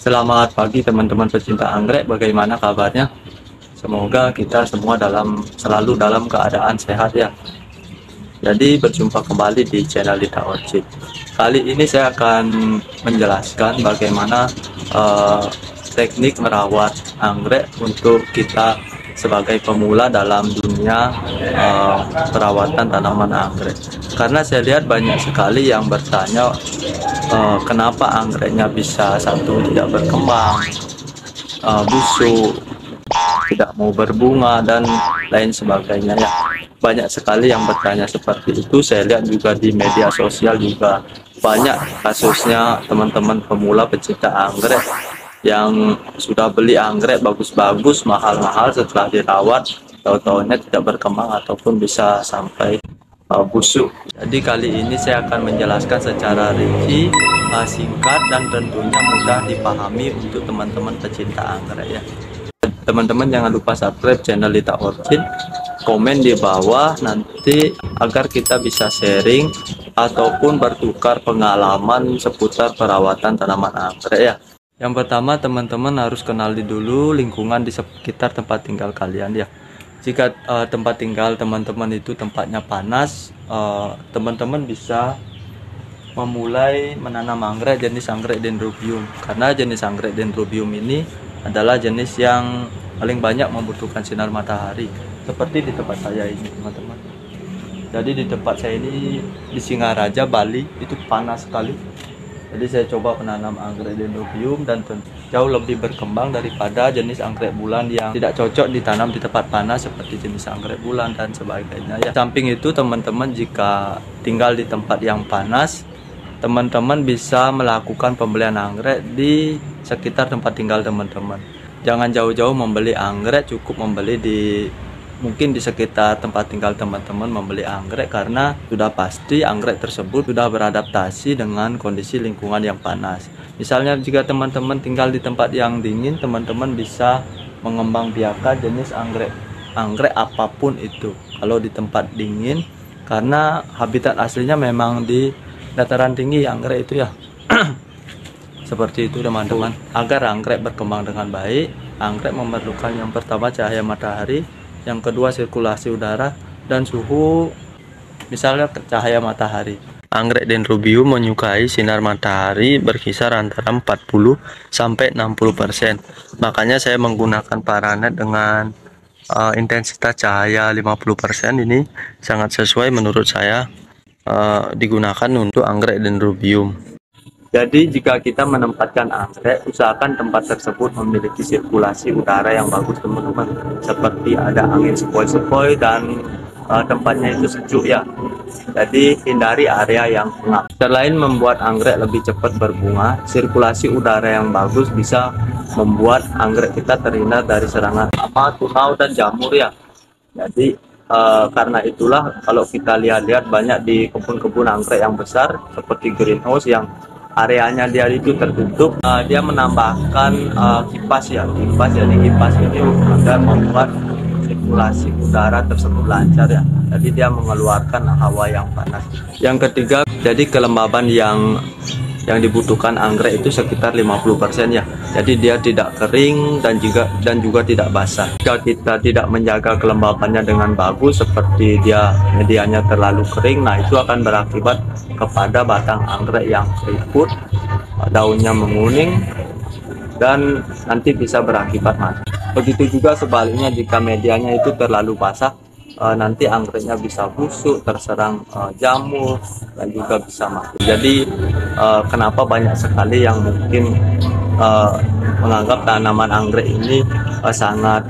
Selamat pagi teman-teman pecinta anggrek, bagaimana kabarnya? Semoga kita semua selalu dalam keadaan sehat ya. Jadi berjumpa kembali di channel Lita Orchid. Kali ini saya akan menjelaskan bagaimana teknik merawat anggrek untuk kita sebagai pemula dalam dunia perawatan tanaman anggrek. Karena saya lihat banyak sekali yang bertanya kenapa anggreknya bisa satu tidak berkembang, busuk, tidak mau berbunga dan lain sebagainya ya. Banyak sekali yang bertanya seperti itu. Saya lihat juga di media sosial juga banyak kasusnya teman-teman pemula pecinta anggrek yang sudah beli anggrek bagus-bagus, mahal-mahal, setelah dirawat tahu-tahunya tidak berkembang ataupun bisa sampai busuk. Jadi kali ini saya akan menjelaskan secara rinci, singkat dan tentunya mudah dipahami untuk teman-teman pecinta anggrek ya. Teman-teman jangan lupa subscribe channel Lita Orchid, komen di bawah nanti agar kita bisa sharing ataupun bertukar pengalaman seputar perawatan tanaman anggrek ya. Yang pertama teman-teman harus kenali dulu lingkungan di sekitar tempat tinggal kalian ya. Jika tempat tinggal teman-teman itu tempatnya panas, teman-teman bisa memulai menanam anggrek jenis anggrek dendrobium, karena jenis anggrek dendrobium ini adalah jenis yang paling banyak membutuhkan sinar matahari, seperti di tempat saya ini teman-teman. Jadi di tempat saya ini di Singaraja, Bali, itu panas sekali. Jadi saya coba menanam anggrek dendrobium dan jauh lebih berkembang daripada jenis anggrek bulan yang tidak cocok ditanam di tempat panas seperti jenis anggrek bulan dan sebagainya ya. Samping itu teman-teman jika tinggal di tempat yang panas, teman-teman bisa melakukan pembelian anggrek di sekitar tempat tinggal teman-teman. Jangan jauh-jauh membeli anggrek, cukup membeli mungkin di sekitar tempat tinggal teman-teman membeli anggrek, karena sudah pasti anggrek tersebut sudah beradaptasi dengan kondisi lingkungan yang panas. Misalnya jika teman-teman tinggal di tempat yang dingin, teman-teman bisa mengembangbiakan jenis anggrek apapun itu kalau di tempat dingin, karena habitat aslinya memang di dataran tinggi anggrek itu ya. Seperti itu teman-teman. Agar anggrek berkembang dengan baik, anggrek memerlukan yang pertama cahaya matahari, yang kedua sirkulasi udara dan suhu, misalnya cahaya matahari. Anggrek dendrobium menyukai sinar matahari berkisar antara 40 sampai 60%. Makanya saya menggunakan paranet dengan intensitas cahaya 50%. Ini sangat sesuai menurut saya digunakan untuk anggrek dendrobium. Jadi jika kita menempatkan anggrek, usahakan tempat tersebut memiliki sirkulasi udara yang bagus teman-teman, seperti ada angin sepoi-sepoi dan tempatnya itu sejuk ya. Jadi hindari area yang pengap. Selain membuat anggrek lebih cepat berbunga, sirkulasi udara yang bagus bisa membuat anggrek kita terhindar dari serangan hama, tunau dan jamur ya. Jadi karena itulah kalau kita lihat-lihat banyak di kebun-kebun anggrek yang besar seperti greenhouse yang areanya dia itu tertutup, dia menambahkan kipas ya, jadi kipas ini agar membuat sirkulasi udara tersebut lancar ya. Jadi dia mengeluarkan hawa yang panas. Yang ketiga, jadi kelembaban yang dibutuhkan anggrek itu sekitar 50% ya. Jadi dia tidak kering dan juga tidak basah. Jika kita tidak menjaga kelembabannya dengan bagus, seperti medianya terlalu kering, nah itu akan berakibat kepada batang anggrek yang keriput, daunnya menguning dan nanti bisa berakibat mati. Begitu juga sebaliknya, jika medianya itu terlalu basah, nanti anggreknya bisa busuk, terserang jamur dan juga bisa mati. Jadi kenapa banyak sekali yang mungkin menganggap tanaman anggrek ini sangat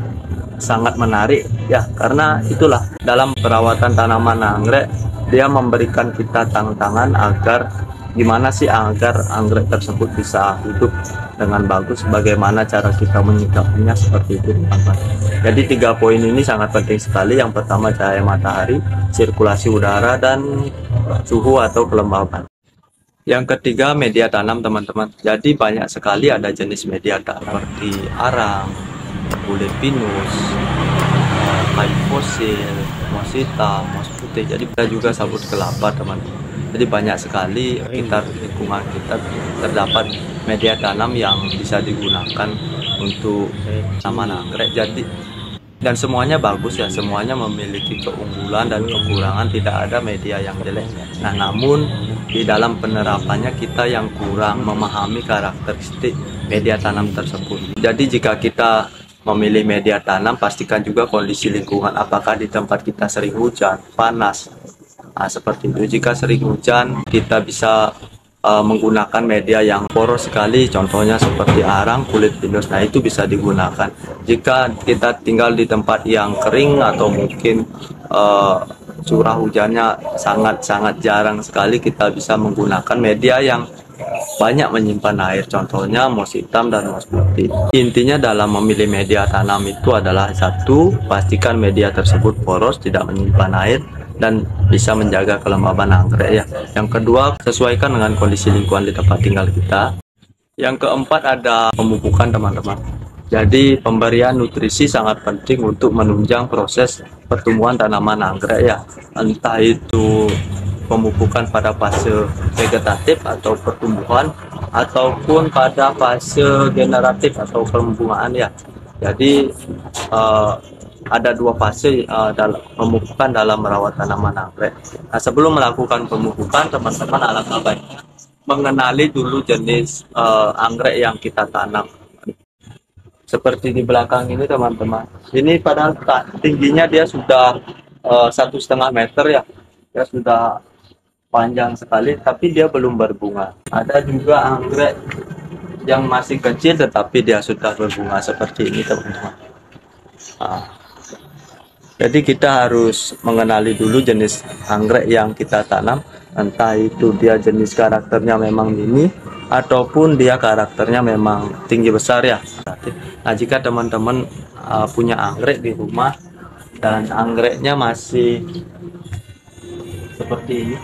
menarik ya, karena itulah dalam perawatan tanaman anggrek dia memberikan kita tantangan agar gimana sih agar anggrek tersebut bisa hidup dengan bagus, bagaimana cara kita menyikapinya, seperti itu teman-teman. Jadi 3 poin ini sangat penting sekali. Yang pertama cahaya matahari, sirkulasi udara dan suhu atau kelembaban. Yang ketiga media tanam teman-teman. Jadi banyak sekali ada jenis media tanam seperti arang, kulit pinus, kayu fosil, moss hitam, moss putih. Jadi ada juga sabut kelapa teman-teman. Jadi banyak sekali sekitar lingkungan kita terdapat media tanam yang bisa digunakan untuk tanaman anggrek. Jadi dan semuanya bagus ya, semuanya memiliki keunggulan dan kekurangan, tidak ada media yang jelek. Nah, namun di dalam penerapannya kita yang kurang memahami karakteristik media tanam tersebut. Jadi jika kita memilih media tanam, pastikan juga kondisi lingkungan, apakah di tempat kita sering hujan, panas. Nah, seperti itu. Jika sering hujan, kita bisa menggunakan media yang poros sekali, contohnya seperti arang, kulit pinus. Nah, itu bisa digunakan. Jika kita tinggal di tempat yang kering atau mungkin curah hujannya sangat-sangat jarang sekali, kita bisa menggunakan media yang banyak menyimpan air, contohnya moss hitam dan moss putih. Intinya dalam memilih media tanam itu adalah satu, pastikan media tersebut poros, tidak menyimpan air, dan bisa menjaga kelembaban anggrek ya. Yang kedua, sesuaikan dengan kondisi lingkungan di tempat tinggal kita. Yang keempat ada pemupukan teman-teman. Jadi pemberian nutrisi sangat penting untuk menunjang proses pertumbuhan tanaman anggrek ya. Entah itu pemupukan pada fase vegetatif atau pertumbuhan, ataupun pada fase generatif atau pembungaan ya. Jadi ada dua fase dalam pemupukan dalam merawat tanaman anggrek. Nah, sebelum melakukan pemupukan, teman-teman alangkah baiknya mengenali dulu jenis anggrek yang kita tanam. Seperti di belakang ini teman-teman. Ini padahal tingginya dia sudah 1,5 meter ya. Dia sudah panjang sekali, tapi dia belum berbunga. Ada juga anggrek yang masih kecil tetapi dia sudah berbunga seperti ini teman-teman. Nah, jadi kita harus mengenali dulu jenis anggrek yang kita tanam, entah itu dia jenis karakternya memang mini ataupun dia karakternya memang tinggi besar ya. Nah, jika teman-teman punya anggrek di rumah dan anggreknya masih seperti ini,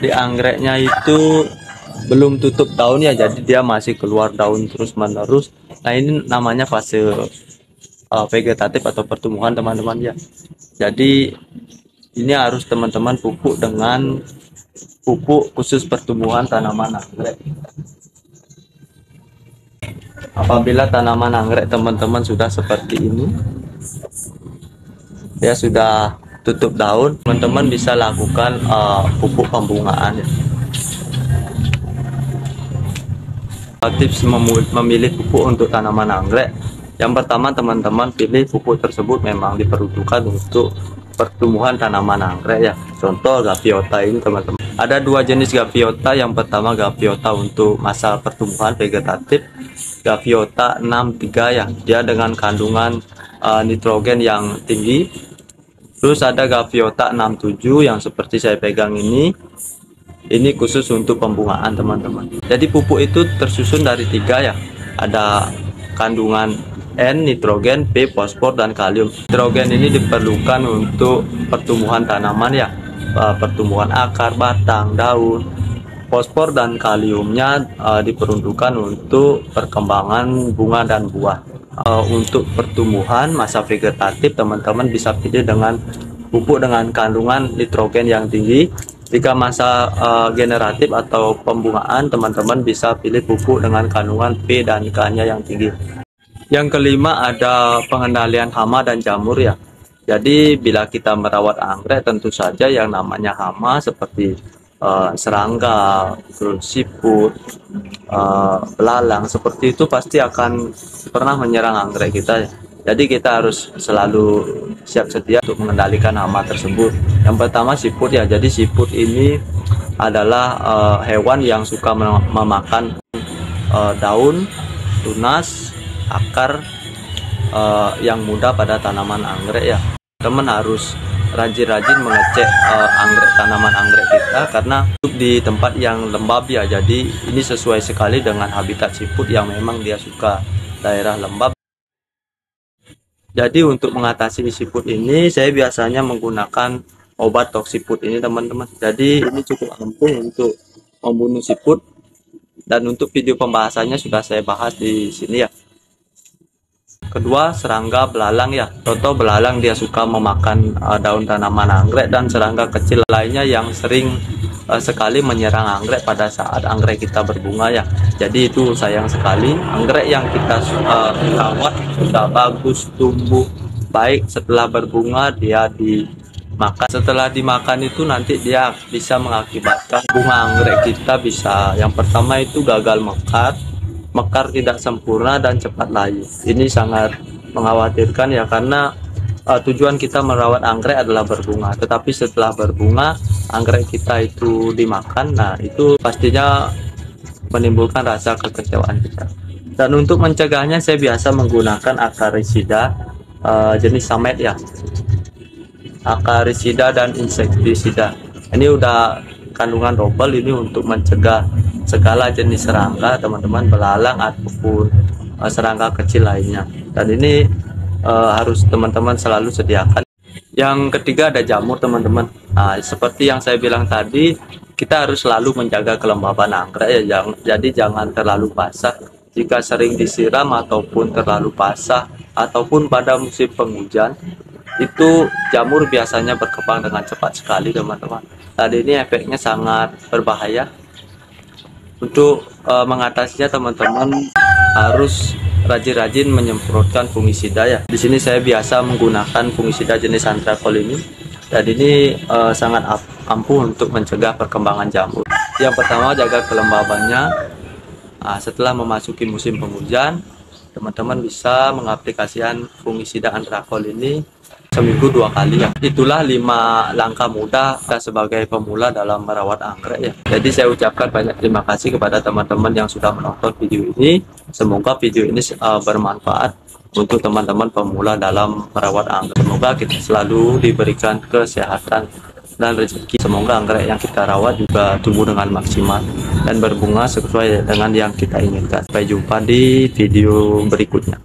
di anggreknya itu belum tutup daun ya, jadi dia masih keluar daun terus menerus. Nah, ini namanya fase vegetatif atau pertumbuhan teman-teman ya. Jadi ini harus teman-teman pupuk dengan pupuk khusus pertumbuhan tanaman anggrek. Apabila tanaman anggrek teman-teman sudah seperti ini, ya sudah tutup daun, teman-teman bisa lakukan pupuk pembungaan ya. Tips memilih pupuk untuk tanaman anggrek. Yang pertama, teman-teman pilih pupuk tersebut memang diperuntukkan untuk pertumbuhan tanaman anggrek ya. Contoh gaviota ini teman-teman. Ada dua jenis gaviota. Yang pertama gaviota untuk masa pertumbuhan vegetatif, gaviota 63 ya. Dia dengan kandungan nitrogen yang tinggi. Terus ada gaviota 67 yang seperti saya pegang ini. Ini khusus untuk pembungaan teman-teman. Jadi pupuk itu tersusun dari 3 ya. Ada kandungan N, nitrogen, P, fosfor, dan kalium. Nitrogen ini diperlukan untuk pertumbuhan tanaman ya, pertumbuhan akar, batang, daun. Fosfor dan kaliumnya diperuntukkan untuk perkembangan bunga dan buah. Untuk pertumbuhan masa vegetatif, teman-teman bisa pilih dengan pupuk dengan kandungan nitrogen yang tinggi. Jika masa generatif atau pembungaan, teman-teman bisa pilih pupuk dengan kandungan P dan K-nya yang tinggi. Yang kelima ada pengendalian hama dan jamur ya. Jadi bila kita merawat anggrek, tentu saja yang namanya hama seperti serangga, terus siput, belalang, seperti itu pasti akan pernah menyerang anggrek kita ya. Jadi kita harus selalu siap sedia untuk mengendalikan hama tersebut. Yang pertama siput ya. Jadi siput ini adalah hewan yang suka memakan daun, tunas, akar yang muda pada tanaman anggrek ya. Teman harus rajin-rajin mengecek tanaman anggrek kita karena di tempat yang lembab ya. Jadi ini sesuai sekali dengan habitat siput yang memang dia suka daerah lembab. Jadi untuk mengatasi siput ini saya biasanya menggunakan obat toksiput ini teman-teman. Jadi ini cukup ampuh untuk membunuh siput, dan untuk video pembahasannya sudah saya bahas di sini ya. kedua serangga belalang ya. Contoh belalang dia suka memakan daun tanaman anggrek, dan serangga kecil lainnya yang sering sekali menyerang anggrek pada saat anggrek kita berbunga ya. Jadi itu sayang sekali, anggrek yang kita rawat sudah bagus tumbuh baik, setelah berbunga dia dimakan. Setelah dimakan itu nanti dia bisa mengakibatkan bunga anggrek kita bisa, yang pertama itu gagal mekar tidak sempurna dan cepat layu. Ini sangat mengkhawatirkan ya, karena tujuan kita merawat anggrek adalah berbunga, tetapi setelah berbunga anggrek kita itu dimakan, nah itu pastinya menimbulkan rasa kekecewaan kita. Dan untuk mencegahnya saya biasa menggunakan akarisida jenis samet ya, akarisida dan insektisida. Ini udah kandungan double ini untuk mencegah segala jenis serangga teman-teman, belalang ataupun serangga kecil lainnya. Dan ini harus teman-teman selalu sediakan. Yang ketiga ada jamur teman-teman. Nah, seperti yang saya bilang tadi, kita harus selalu menjaga kelembaban anggrek ya. Jadi jangan terlalu basah. Jika sering disiram ataupun terlalu basah ataupun pada musim penghujan, itu jamur biasanya berkembang dengan cepat sekali teman-teman. Dan ini efeknya sangat berbahaya. Untuk mengatasinya teman-teman harus rajin-rajin menyemprotkan fungisida ya. Di sini saya biasa menggunakan fungisida jenis antrakol ini, dan ini sangat ampuh untuk mencegah perkembangan jamur. Yang pertama, jaga kelembabannya. Setelah memasuki musim penghujan, teman-teman bisa mengaplikasikan fungisida antrakol ini seminggu 2 kali ya. Itulah 5 langkah mudah sebagai pemula dalam merawat anggrek ya. Jadi saya ucapkan banyak terima kasih kepada teman-teman yang sudah menonton video ini. Semoga video ini bermanfaat untuk teman-teman pemula dalam merawat anggrek. Semoga kita selalu diberikan kesehatan dan rezeki. Semoga anggrek yang kita rawat juga tumbuh dengan maksimal dan berbunga sesuai dengan yang kita inginkan. Sampai jumpa di video berikutnya.